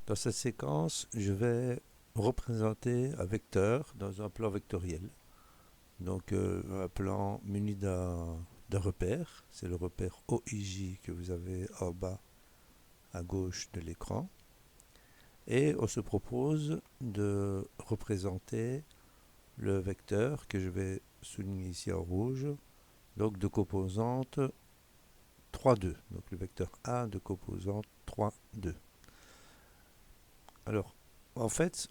Dans cette séquence, je vais représenter un vecteur dans un plan vectoriel. Donc un plan muni d'un repère, c'est le repère OIJ que vous avez en bas à gauche de l'écran. Et on se propose de représenter le vecteur que je vais souligner ici en rouge, donc de composante 3, 2. Donc le vecteur A de composante 3, 2. Alors, en fait,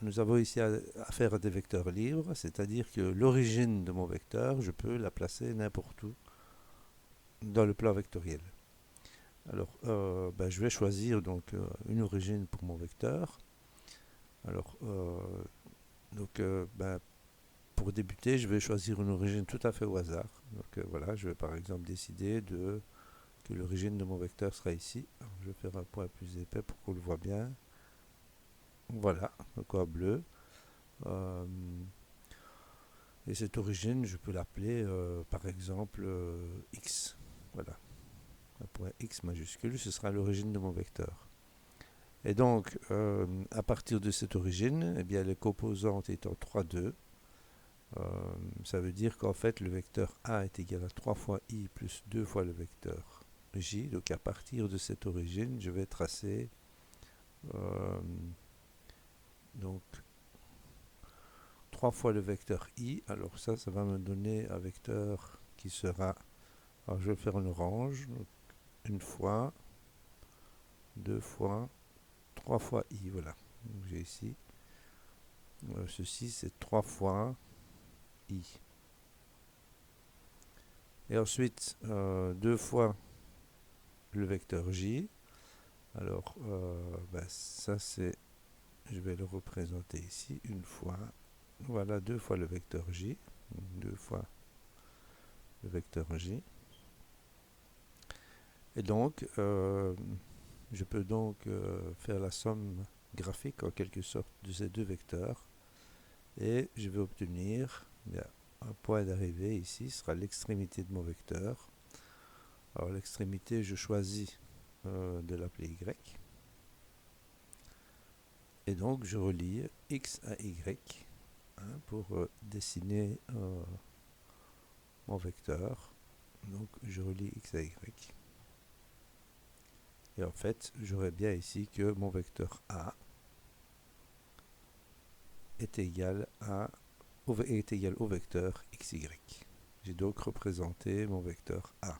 nous avons ici affaire à des vecteurs libres, c'est-à-dire que l'origine de mon vecteur, je peux la placer n'importe où dans le plan vectoriel. Alors, je vais choisir donc une origine pour mon vecteur. Alors, pour débuter, je vais choisir une origine tout à fait au hasard. Donc voilà, je vais par exemple décider que l'origine de mon vecteur sera ici. Alors, je vais faire un point plus épais pour qu'on le voit bien. Voilà, donc en bleu. Euh, et cette origine, je peux l'appeler par exemple x. Voilà, un point x majuscule, ce sera l'origine de mon vecteur. Et donc, à partir de cette origine, eh bien, les composantes étant 3, 2, ça veut dire qu'en fait, le vecteur A est égal à 3 fois I plus 2 fois le vecteur J. Donc, à partir de cette origine, je vais tracer euh, donc 3 fois le vecteur I. Alors ça va me donner un vecteur qui sera... Alors, je vais le faire en orange. Donc, une fois, deux fois, trois fois I. Voilà. Donc, j'ai ici. Ceci, c'est 3 fois I. Et ensuite, 2 fois le vecteur J. Alors, ça c'est, je vais le représenter ici une fois. Voilà, 2 fois le vecteur J. 2 fois le vecteur J. Et donc, je peux donc faire la somme graphique en quelque sorte de ces deux vecteurs. Et je vais obtenir bien, un point d'arrivée ici sera l'extrémité de mon vecteur. Alors l'extrémité, je choisis de l'appeler Y. Et donc je relie X à Y pour dessiner mon vecteur. Donc je relie X à Y. Et en fait, j'aurai bien ici que mon vecteur A est égal au vecteur XY. J'ai donc représenté mon vecteur A.